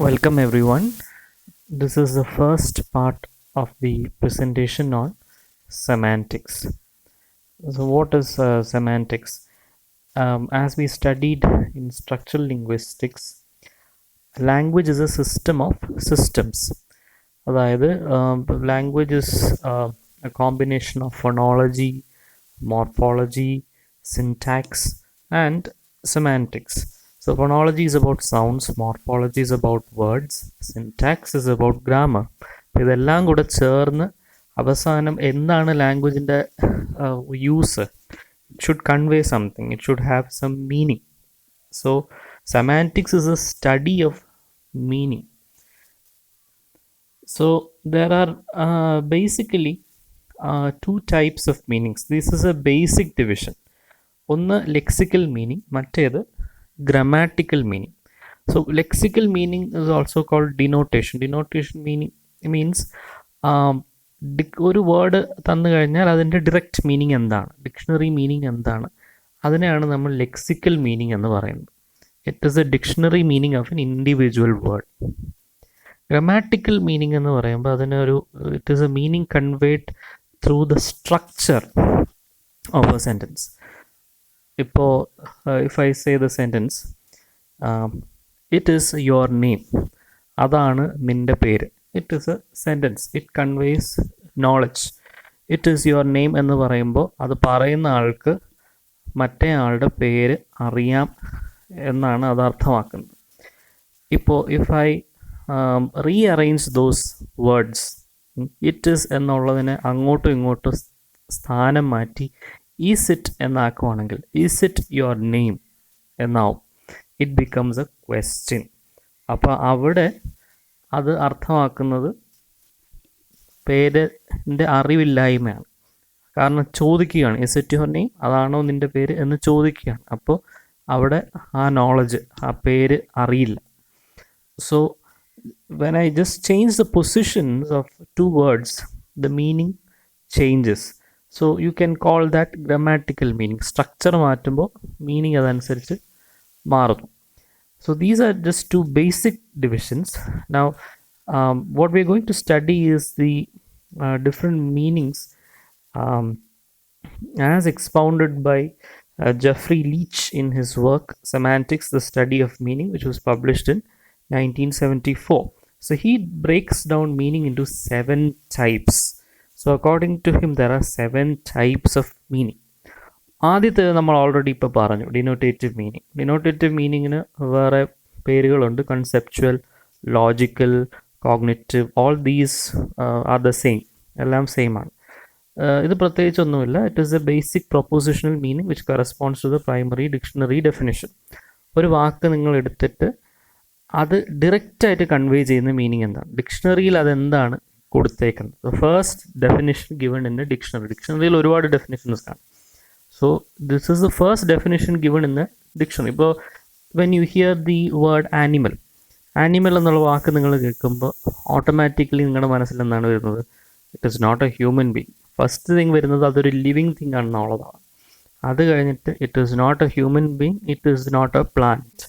Welcome everyone. This is the first part of the presentation on semantics. So, what is semantics? As we studied in structural linguistics, language is a system of systems. അതായത് language is a combination of phonology, morphology, syntax, and semantics. So, phonology is about sounds, morphology is about words, syntax is about grammar. അപ്പോൾ ഇതെല്ലാം കൂടെ ചേർന്ന് അവസാനം എന്താണ് ലാംഗ്വേജിൻ്റെ use? It should convey something, it should have some meaning. So, semantics is a study of meaning. So there are basically two types of meanings. This is a basic division. ഒന്ന് lexical meaning, മറ്റേത് grammatical meaning. So lexical meaning is also called denotation. Denotation meaning means ഒരു word തന്നു കഴിഞ്ഞാൽ അതിൻ്റെ direct meaning എന്താണ്, dictionary meaning എന്താണ്, അതിനെയാണ് നമ്മൾ ലെക്സിക്കൽ മീനിങ് എന്ന് പറയുന്നത്. It is a dictionary meaning of an individual word. Grammatical meaning എന്ന് പറയുമ്പോൾ അതിനൊരു it is a meaning conveyed through the structure of a sentence. ഇപ്പോൾ if I say the sentence it is your name, അതാണ് നിൻ്റെ പേര്. It is a sentence, it conveys knowledge. It is your name എന്ന് പറയുമ്പോൾ അത് പറയുന്ന ആൾക്ക് മറ്റേ ആളുടെ പേര് അറിയാം എന്നാണ് അത് അർത്ഥമാക്കുന്നത്. ഇപ്പോൾ if I rearrange those words, it is എന്നുള്ളതിനെ അങ്ങോട്ടും ഇങ്ങോട്ടും സ്ഥാനം മാറ്റി ഈസ് ഇറ്റ് എന്നാക്കുവാണെങ്കിൽ ഈസ് ഇറ്റ് യുവർ നെയിം എന്നാവും. It becomes a question. അപ്പോൾ അവിടെ അത് അർത്ഥമാക്കുന്നത് പേരിൻ്റെ അറിവില്ലായ്മയാണ്. കാരണം ചോദിക്കുകയാണ്, ഈസ് ഇറ്റ് യുവർ നെയിം, അതാണോ നിൻ്റെ പേര് എന്ന് ചോദിക്കുകയാണ്. അപ്പോൾ അവിടെ ആ നോളജ്, ആ പേര് അറിയില്ല. So when I just change the positions of two words, the meaning changes. So you can call that grammatical meaning. Structure മാറ്റുമ്പോൾ മീനിങ് അതനുസരിച്ച് മാറുന്നു. So these are just two basic divisions. Now what we're going to study is the different meanings as expounded by Jeffrey Leach in his work Semantics, the Study of Meaning, which was published in 1974. So he breaks down meaning into 7 types. So according to him there are 7 types of meaning. ആദ്യത്തെ നമ്മൾ already ഇപ്പോൾ പറഞ്ഞു, denotative meaning. Denotative മീനിങ്ങിന് വേറെ പേരുകളുണ്ട്, conceptual, logical, cognitive. All these are the same, എല്ലാം same ആണ്. ഇത് പ്രത്യേകിച്ചൊന്നുമില്ല. It is a basic propositional meaning which corresponds to the primary dictionary definition. ഒരു വാക്ക് നിങ്ങൾ എടുത്തിട്ട് അത് ഡയറക്റ്റായിട്ട് കൺവേ ചെയ്യുന്ന മീനിങ് എന്താണ്, ഡിക്ഷണറിയിൽ അതെന്താണ് കൊടുത്തേക്കുന്നത്. First definition given in a dictionary. ഡിക്ഷണറിയിൽ ഒരുപാട് ഡെഫിനിഷൻസ് കാണും. So this is the first definition given in a dictionary. ഇപ്പോൾ when you hear the word animal, animal എന്നുള്ള വാക്ക് നിങ്ങൾ കേൾക്കുമ്പോൾ ഓട്ടോമാറ്റിക്കലി നിങ്ങളുടെ മനസ്സിൽ എന്താണ് വരുന്നത്? It is not a human being. First thing വരുന്നത് അതൊരു ലിവിങ് തിങ് ആണെന്നുള്ളതാണ്. അത് കഴിഞ്ഞിട്ട് it is not a human being, it is not a plant.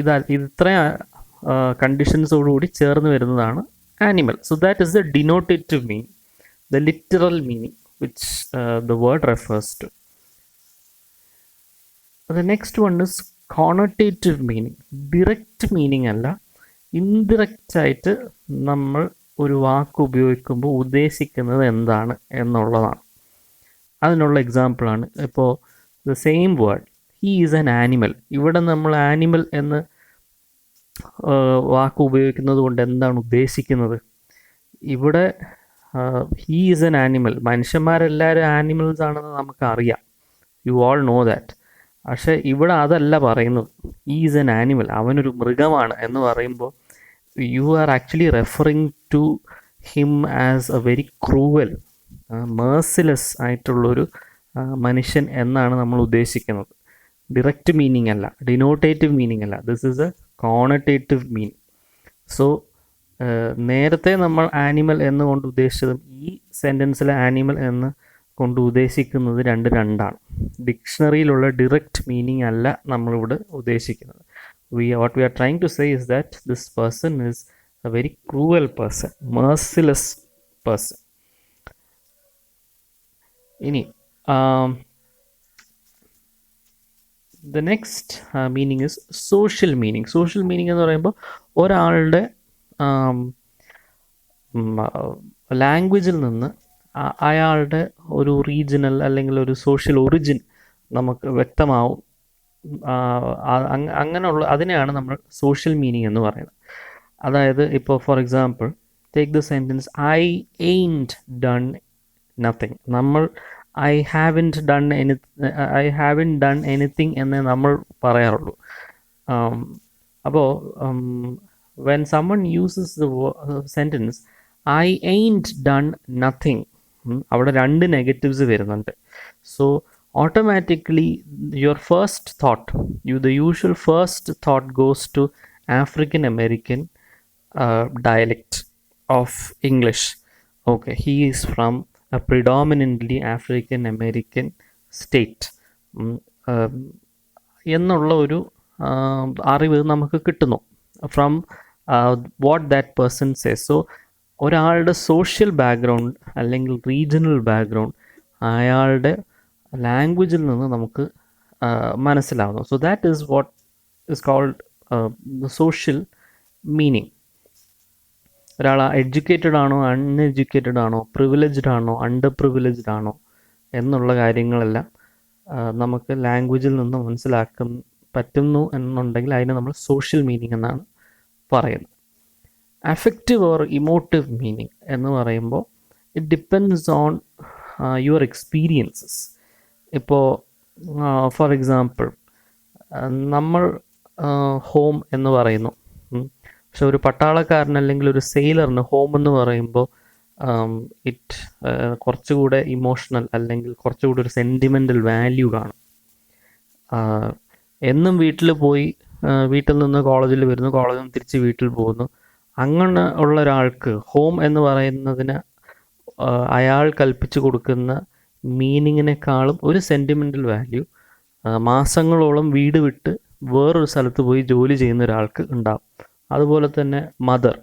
ഇത് ഇത്രയും കണ്ടീഷൻസോടുകൂടി ചേർന്ന് വരുന്നതാണ് animal. So that is the denotative meaning, the literal meaning which the word refers to. The next one is connotative meaning. Direct meaning അല്ല, indirect ആയിട്ട് നമ്മൾ ഒരു വാക്ക് ഉപയോഗിക്കുമ്പോൾ ഉദ്ദേശിക്കുന്നത് എന്താണ് എന്നുള്ളതാണ്. അതിനുള്ള എക്സാമ്പിളാണ് ഇപ്പോൾ the same word he is an animal. ഇവിടെ നമ്മൾ ആനിമൽ എന്ന് വാക്ക് ഉപയോഗിക്കുന്നത് കൊണ്ട് എന്താണ് ഉദ്ദേശിക്കുന്നത്? ഇവിടെ ഹീ ഈസ് എൻ ആനിമൽ. മനുഷ്യന്മാരെല്ലാവരും ആനിമൽസ് ആണെന്ന് നമുക്കറിയാം, യു ഓൾ നോ ദാറ്റ്. പക്ഷേ ഇവിടെ അതല്ല പറയുന്നത്. ഹീ ഈസ് എൻ ആനിമൽ, അവനൊരു മൃഗമാണ് എന്ന് പറയുമ്പോൾ you are actually referring to him as a very cruel, merciless ആയിട്ടുള്ളൊരു മനുഷ്യൻ എന്നാണ് നമ്മൾ ഉദ്ദേശിക്കുന്നത്. ഡിറക്റ്റ് മീനിങ് അല്ല, ഡിനോട്ടേറ്റീവ് മീനിങ് അല്ല. This is a connotative meaning. So നേരത്തെ നമ്മൾ ആനിമൽ എന്നുകൊണ്ട് ഉദ്ദേശിച്ചതും ഈ സെൻറ്റൻസിലെ ആനിമൽ എന്ന് കൊണ്ട് ഉദ്ദേശിക്കുന്നത് രണ്ടാണ്. ഡിക്ഷണറിയിലുള്ള ഡിറക്റ്റ് മീനിങ് അല്ല നമ്മളിവിടെ ഉദ്ദേശിക്കുന്നത്. what we are trying to say is that this person is a very cruel person, merciless person. ഇനി the next meaning is social meaning. Social meaning എന്ന് പറയുമ്പോൾ ഒരാളുടെ ലാംഗ്വേജിൽ നിന്ന് അയാളുടെ ഒരു റീജിയണൽ അല്ലെങ്കിൽ ഒരു സോഷ്യൽ ഒറിജിൻ നമുക്ക് വ്യക്തമാവും. അങ്ങനെയുള്ള അതിനെയാണ് നമ്മൾ സോഷ്യൽ മീനിങ് എന്ന് പറയുന്നത്. അതായത് ഇപ്പോൾ for example take the sentence I ain't done nothing. നമ്മൾ ഐ ഹാവൻറ്റ് ഡൺ എനിത്തിങ് എന്നേ നമ്മൾ പറയാറുള്ളൂ. അപ്പോൾ when someone uses the sentence I ain't done nothing, അവിടെ രണ്ട് നെഗറ്റീവ്സ് വരുന്നുണ്ട്. So automatically your first thought, the usual first thought goes to African American dialect of English. Okay, he is from a predominantly African American state എന്നുള്ള ഒരു അറിവ് നമുക്ക് കിട്ടുന്നു from what that person says. So ഒരാളുടെ social background അല്ലെങ്കിൽ regional background അയാളുടെ ലാംഗ്വേജിൽ നിന്ന് നമുക്ക് മനസ്സിലാവുന്നു. So that is what is called social meaning. ഒരാൾ എഡ്യൂക്കേറ്റഡ് ആണോ അൺഎഡ്യൂക്കേറ്റഡ് ആണോ പ്രിവിലേജ്ഡ് ആണോ അണ്ടർ പ്രിവിലേജ്ഡ് ആണോ എന്നുള്ള കാര്യങ്ങളെല്ലാം നമുക്ക് ലാംഗ്വേജിൽ നിന്ന് മനസ്സിലാക്കാൻ പറ്റുന്നു എന്നുണ്ടെങ്കിൽ അതിനെ നമ്മൾ സോഷ്യൽ മീനിങ് എന്നാണ് പറയുന്നത്. അഫക്റ്റീവ് ഓർ ഇമോട്ടീവ് മീനിങ് എന്ന് പറയുമ്പോൾ it depends on your experiences. ഇപ്പോൾ ഫോർ എക്സാമ്പിൾ നമ്മൾ ഹോം എന്ന് പറയുന്നു, പക്ഷെ ഒരു പട്ടാളക്കാരൻ അല്ലെങ്കിൽ ഒരു സെയിലറിന് ഹോം എന്ന് പറയുമ്പോൾ ഇറ്റ് കുറച്ചുകൂടെ ഇമോഷണൽ അല്ലെങ്കിൽ കുറച്ചുകൂടെ ഒരു സെൻറ്റിമെൻ്റൽ വാല്യൂ കാണും. എന്നും വീട്ടിൽ പോയി വീട്ടിൽ നിന്ന് കോളേജിൽ വരുന്നു, കോളേജിൽ നിന്ന് തിരിച്ച് വീട്ടിൽ പോകുന്നു, അങ്ങനെ ഉള്ള ഒരാൾക്ക് ഹോം എന്ന് പറയുന്നതിന് അയാൾ കൽപ്പിച്ചു കൊടുക്കുന്ന മീനിങ്ങിനേക്കാളും ഒരു സെൻറ്റിമെൻ്റൽ വാല്യൂ മാസങ്ങളോളം വീട് വിട്ട് വേറൊരു സ്ഥലത്ത് പോയി ജോലി ചെയ്യുന്ന ഒരാൾക്ക് ഉണ്ടാവും. അതുപോലെ തന്നെ മദർ,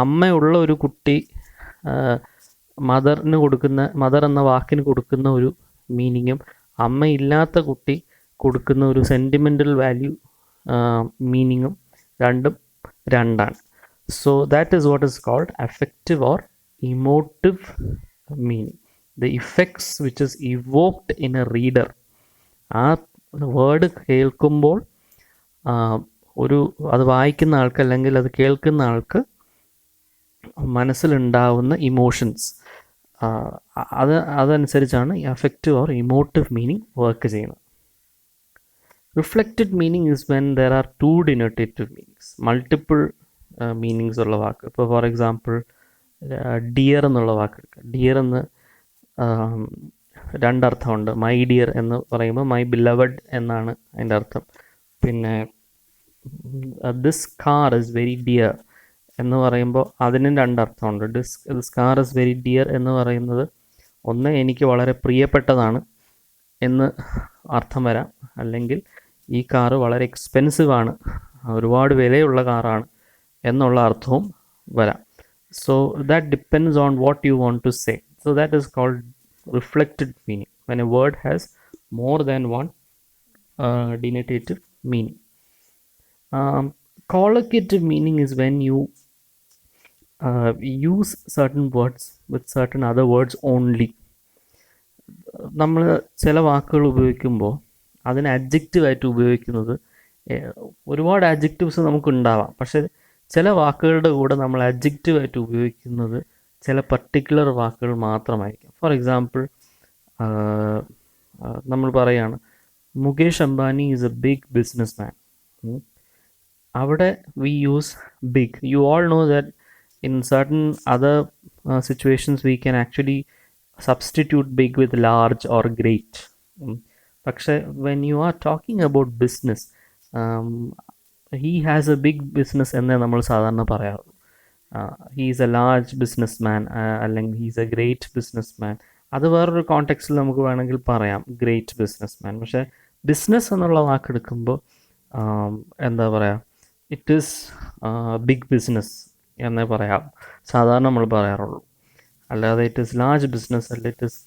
അമ്മയുള്ള ഒരു കുട്ടി മദർ എന്ന വാക്കിന് കൊടുക്കുന്ന ഒരു മീനിങ്ങും അമ്മയില്ലാത്ത കുട്ടി കൊടുക്കുന്ന ഒരു സെൻറ്റിമെൻ്റൽ വാല്യൂ മീനിങ്ങും രണ്ടാണ്. So that is what is called affective or emotive meaning. The effects which is evoked in a reader. ആ വേർഡ് കേൾക്കുമ്പോൾ അത് വായിക്കുന്ന ആൾക്ക് അല്ലെങ്കിൽ അത് കേൾക്കുന്ന ആൾക്ക് മനസ്സിലുണ്ടാവുന്ന ഇമോഷൻസ് അതനുസരിച്ചാണ് ഈ affective or emotive meaning work ചെയ്യുന്നത്. Reflected meaning is when there are two denotative meanings, multiple meanings ഉള്ള വാക്ക്. ഇപ്പോൾ ഫോർ എക്സാമ്പിൾ ഡിയർ എന്നുള്ള വാക്ക് എടുക്കുക. ഡിയർ എന്ന് രണ്ടർത്ഥമുണ്ട്. മൈ ഡിയർ എന്ന് പറയുമ്പോൾ മൈ ബിലവഡ് എന്നാണ് അതിൻ്റെ അർത്ഥം. പിന്നെ this car is very dear എന്ന് പറയുമ്പോൾ അതിനും രണ്ടർത്ഥമുണ്ട്. This car is very dear എന്ന് പറയുന്നത് ഒന്ന് എനിക്ക് വളരെ പ്രിയപ്പെട്ടതാണ് എന്ന് അർത്ഥം വരാം, അല്ലെങ്കിൽ ഈ കാറ് വളരെ എക്സ്പെൻസീവ് ആണ്, ഒരുപാട് വിലയുള്ള കാറാണ് എന്നുള്ള അർത്ഥവും വരാം. So that depends on what you want to say. So that is called reflected meaning when a word has more than one denotative meaning. Collocative meaning is when you use certain words with certain other words only. നമ്മൾ ചില വാക്കുകൾ ഉപയോഗിക്കുമ്പോൾ അതിന് അഡ്ജക്റ്റീവായിട്ട് ഉപയോഗിക്കുന്നത് ഒരുപാട് adjectives നമുക്കുണ്ടാവാം, പക്ഷേ ചില വാക്കുകളുടെ കൂടെ നമ്മൾ അഡ്ജക്റ്റീവായിട്ട് ഉപയോഗിക്കുന്നത് ചില പർട്ടിക്കുലർ വാക്കുകൾ മാത്രമായിരിക്കും. ഫോർ എക്സാമ്പിൾ നമ്മൾ പറയുകയാണ് Mukesh Ambani is a big business man. അവിടെ we use big. You all know that in certain other situations we can actually substitute big with large or great. പക്ഷേ when you are talking about business, he has a big business എന്നേ നമ്മൾ സാധാരണ പറയാറുള്ളൂ. he is a large businessman അല്ലെങ്കിൽ he is a great businessman. അത് വേറൊരു കോണ്ടെക്സ്റ്റിൽ നമുക്ക് വേണമെങ്കിൽ പറയാം ഗ്രേറ്റ് ബിസിനസ് മാൻ. പക്ഷേ ബിസിനസ് എന്നുള്ള വാക്കെടുക്കുമ്പോൾ എന്താ പറയുക, ഇറ്റ് ഈസ് ബിഗ് ബിസിനസ് എന്നേ പറയാം സാധാരണ നമ്മൾ പറയാറുള്ളൂ. അല്ലാതെ ഇറ്റ് ഈസ് ലാർജ് ബിസിനസ് അല്ല ഇറ്റ് ഈസ്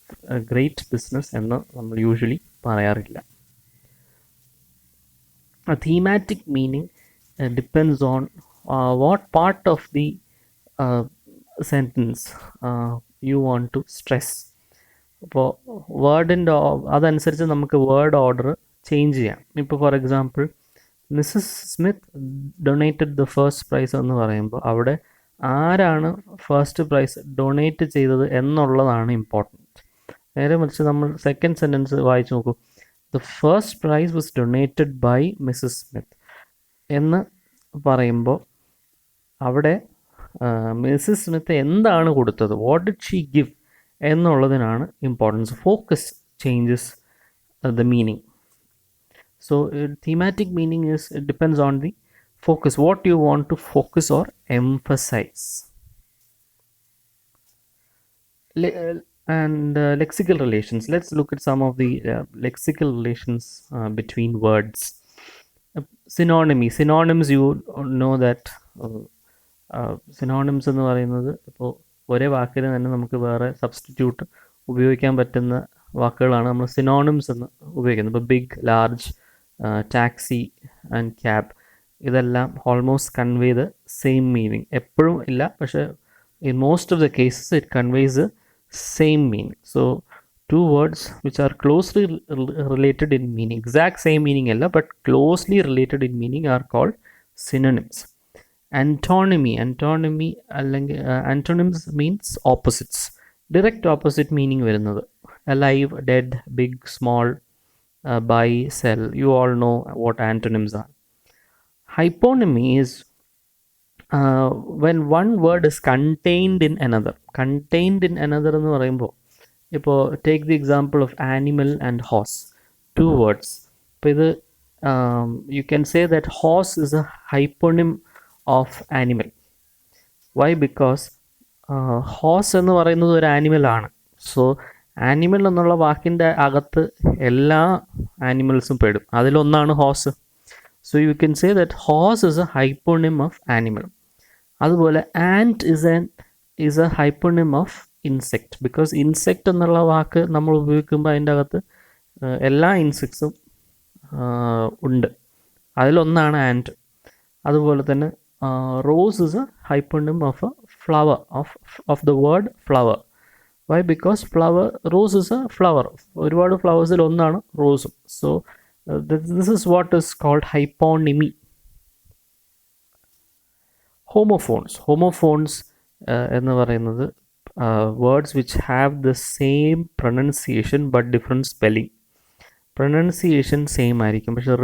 ഗ്രേറ്റ് ബിസിനസ് എന്ന് നമ്മൾ യൂഷ്വലി പറയാറില്ല. A thematic meaning depends on what part of the uh, sentence you want to stress. അപ്പോൾ വേർഡിൻ്റെ അതനുസരിച്ച് നമുക്ക് വേർഡ് ഓർഡർ ചേഞ്ച് ചെയ്യാം. ഇപ്പോൾ for example Mrs Smith donated the first prize എന്ന് പറയുമ്പോൾ അവിടെ ആരാണ് ഫസ്റ്റ് പ്രൈസ് ഡൊണേറ്റ് ചെയ്തത് എന്നുള്ളതാണ് ഇമ്പോർട്ടൻറ്റ്. നേരെ മറിച്ച് നമ്മൾ സെക്കൻഡ് സെൻറ്റൻസ് വായിച്ച് നോക്കൂ. The first prize was donated by Mrs Smith എന്ന് പറയുമ്പോൾ അവിടെ മിസ്സസ് സ്മിത്ത് എന്താണ് കൊടുത്തത്, വാട്ട് ഡിഡ് ഷീ ഗിവ് എന്നുള്ളതിനാണ് importance. Focus changes the meaning. So thematic meaning is, it depends on the focus, what you want to focus or emphasize. Lexical relations. Let's look at some of the lexical relations between words. Synonyms, you know that synonyms എന്ന് പറയുന്നത് ഇപ്പോൾ ഒരേ വാക്കിന് തന്നെ നമുക്ക് വേറെ substitute ഉപയോഗിക്കാൻ പറ്റുന്ന വാക്കുകളാണ് നമ്മൾ സിനോണിംസ് എന്ന് ഉപയോഗിക്കുന്നത്. ഇപ്പോൾ big, large, taxi and cab, ഇതെല്ലാം almost convey the same meaning. എപ്പോഴും ഇല്ല, പക്ഷേ in most of the cases it conveys the same meaning. So two words which are closely related in meaning, exact same meaning അല്ല, but closely related in meaning are called synonyms. Antonymy അല്ലെങ്കിൽ antonyms means opposites, direct opposite meaning വരുന്നത്. Alive, dead, big, small, buy, sell, you all know what antonyms are. Hyponymy is when one word is contained in another. Contained in another എന്ന് പറയുമ്പോൾ ഇപ്പോൾ take the example of animal and horse, two words. ഇപ്പോൾ ഇത് you can say that horse is a hyponym of animal. Why? Because horse എന്ന് പറയുന്നത് ഒരു ആനിമലാണ്. So animal എന്നുള്ള വാക്കിൻ്റെ അകത്ത് എല്ലാ ആനിമൽസും പെടും, അതിലൊന്നാണ് horse. So you can say that horse is a hyponym of animal. അതുപോലെ ant is a hyponym of insect, because insect എന്നുള്ള വാക്ക് നമ്മൾ ഉപയോഗിക്കുമ്പോൾ അതിൻ്റെ അകത്ത് എല്ലാ ഇൻസെക്ട്സും ഉണ്ട്, അതിലൊന്നാണ് ആൻറ്റ്. അതുപോലെ തന്നെ rose is a hyponym of a flower, of the word flower. Why? Because flower, rose is a flower, ഒരുപാട് ഫ്ലവേഴ്സിൽ ഒന്നാണ് റോസും. So this is what is called hyponymy. Homophones എന്ന് പറയുന്നത് words which have the same pronunciation but different spelling. Pronunciation same ആയിരിക്കും, പക്ഷേ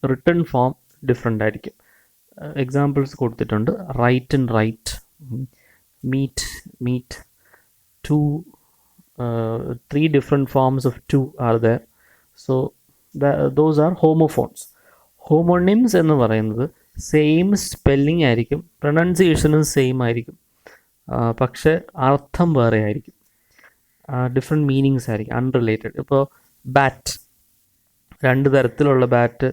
written form different ആയിരിക്കും. Examples കൊടുത്തിട്ടുണ്ട്. Right and write, meat, two, three different forms of two are there. So those are homophones. Homonyms എന്ന് പറയുന്നത് same spelling ആയിരിക്കും, പ്രൊനൗൺസിയേഷനും same ആയിരിക്കും, പക്ഷേ അർത്ഥം വേറെ ആയിരിക്കും, ഡിഫറെൻറ്റ് മീനിങ്സ് ആയിരിക്കും, അൺറിലേറ്റഡ്. ഇപ്പോൾ ബാറ്റ്, രണ്ട് തരത്തിലുള്ള ബാറ്റ്.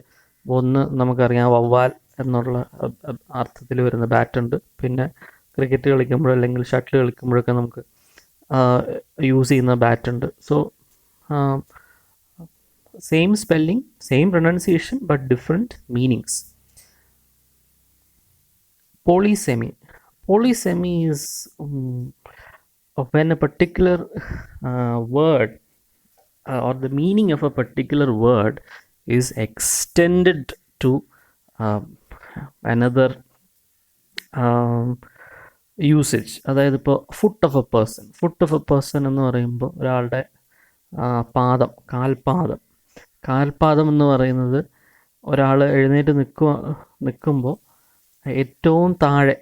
ഒന്ന് നമുക്കറിയാം വവ്വാൽ എന്നുള്ള അർത്ഥത്തിൽ വരുന്ന ബാറ്റുണ്ട്, പിന്നെ ക്രിക്കറ്റ് കളിക്കുമ്പോഴോ അല്ലെങ്കിൽ ഷട്ടിൽ കളിക്കുമ്പോഴൊക്കെ നമുക്ക് യൂസ് ചെയ്യുന്ന ബാറ്റുണ്ട്. So same spelling, same pronunciation but different meanings. Polysemy is when a particular word or the meaning of a particular word is extended to another usage. അതായത് ഇപ്പോൾ ഫുട്ട് ഓഫ് എ പേഴ്സൺ എന്ന് പറയുമ്പോൾ ഒരാളുടെ പാദം, കാൽപാദം എന്ന് പറയുന്നത് ഒരാൾ എഴുന്നേറ്റ് നിൽക്കുമ്പോൾ ഏറ്റവും താഴെ,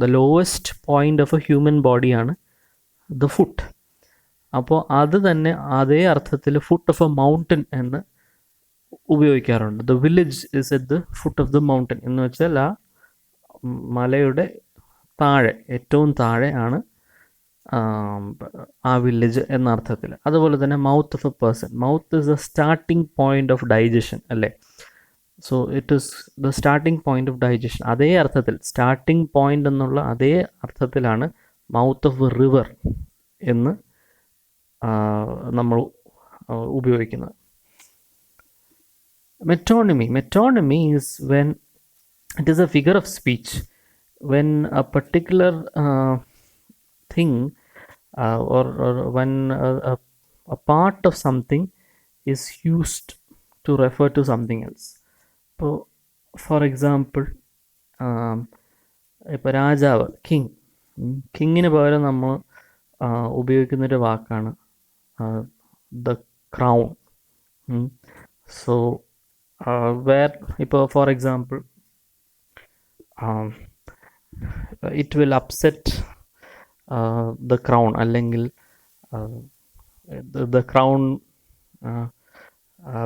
the lowest point of a human ബോഡിയാണ് ദ ഫുട്ട്. അപ്പോൾ അത് തന്നെ അതേ അർത്ഥത്തിൽ ഫുട്ട് ഓഫ് എ മൗണ്ടൻ എന്ന് ഉപയോഗിക്കാറുണ്ട്. The village is at the foot of the mountain എന്ന് വെച്ചാൽ ആ മലയുടെ താഴെ, ഏറ്റവും താഴെ ആണ് ആ വില്ലേജ് എന്ന അർത്ഥത്തിൽ. അതുപോലെ തന്നെ mouth of a person, mouth is a starting point of digestion അല്ലേ. So it is the starting point of digestion. അതേ അർത്ഥത്തിൽ, സ്റ്റാർട്ടിംഗ് പോയിന്റ് എന്നുള്ള അതേ അർത്ഥത്തിലാണ് മൗത്ത് ഓഫ് എ റിവർ എന്ന് നമ്മൾ ഉപയോഗിക്കുന്നത്. Metonymy is when it is a figure of speech, when a particular thing or when a part of something is used to refer to something else. So, for example, ഇപ്പോൾ രാജാവ്, കിങ്ങിന് പകരം നമ്മൾ ഉപയോഗിക്കുന്നൊരു വാക്കാണ് the crown. So where ഇപ്പോൾ for example it will upset the crown, അല്ലെങ്കിൽ the crown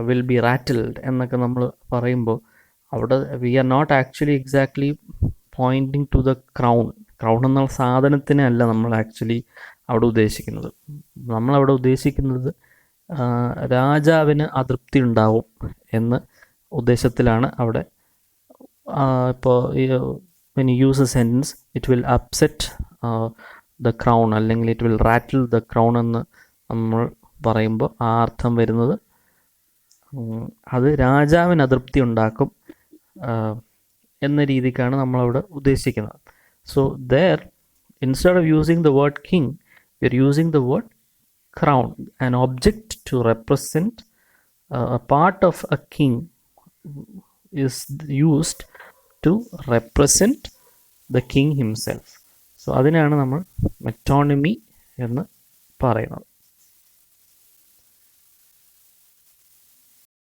will be rattled എന്നൊക്കെ നമ്മൾ പറയുമ്പോൾ അവിടെ we are not actually exactly pointing to the crown. Crown എന്നുള്ള സാധനത്തിനെ അല്ല നമ്മൾ ആക്ച്വലി അവിടെ ഉദ്ദേശിക്കുന്നത്. നമ്മളവിടെ ഉദ്ദേശിക്കുന്നത് രാജാവിന് അതൃപ്തി ഉണ്ടാവും എന്ന ഉദ്ദേശത്തിലാണ് അവിടെ. ഇപ്പോൾ when you use a sentence, it will upset the crown, അല്ലെങ്കിൽ it will rattle the crown എന്ന് നമ്മൾ പറയുമ്പോൾ ആ അർത്ഥം വരുന്നത് അത് രാജാവിന് അതൃപ്തി ഉണ്ടാക്കും എന്ന രീതിക്കാണ് നമ്മളവിടെ ഉദ്ദേശിക്കുന്നത്. So there, instead of using the word king, we are using the word crown, an object to represent a part of a king is used to represent the king himself. So അതിനാണ് നമ്മൾ metonymy എന്ന് പറയുന്നത്.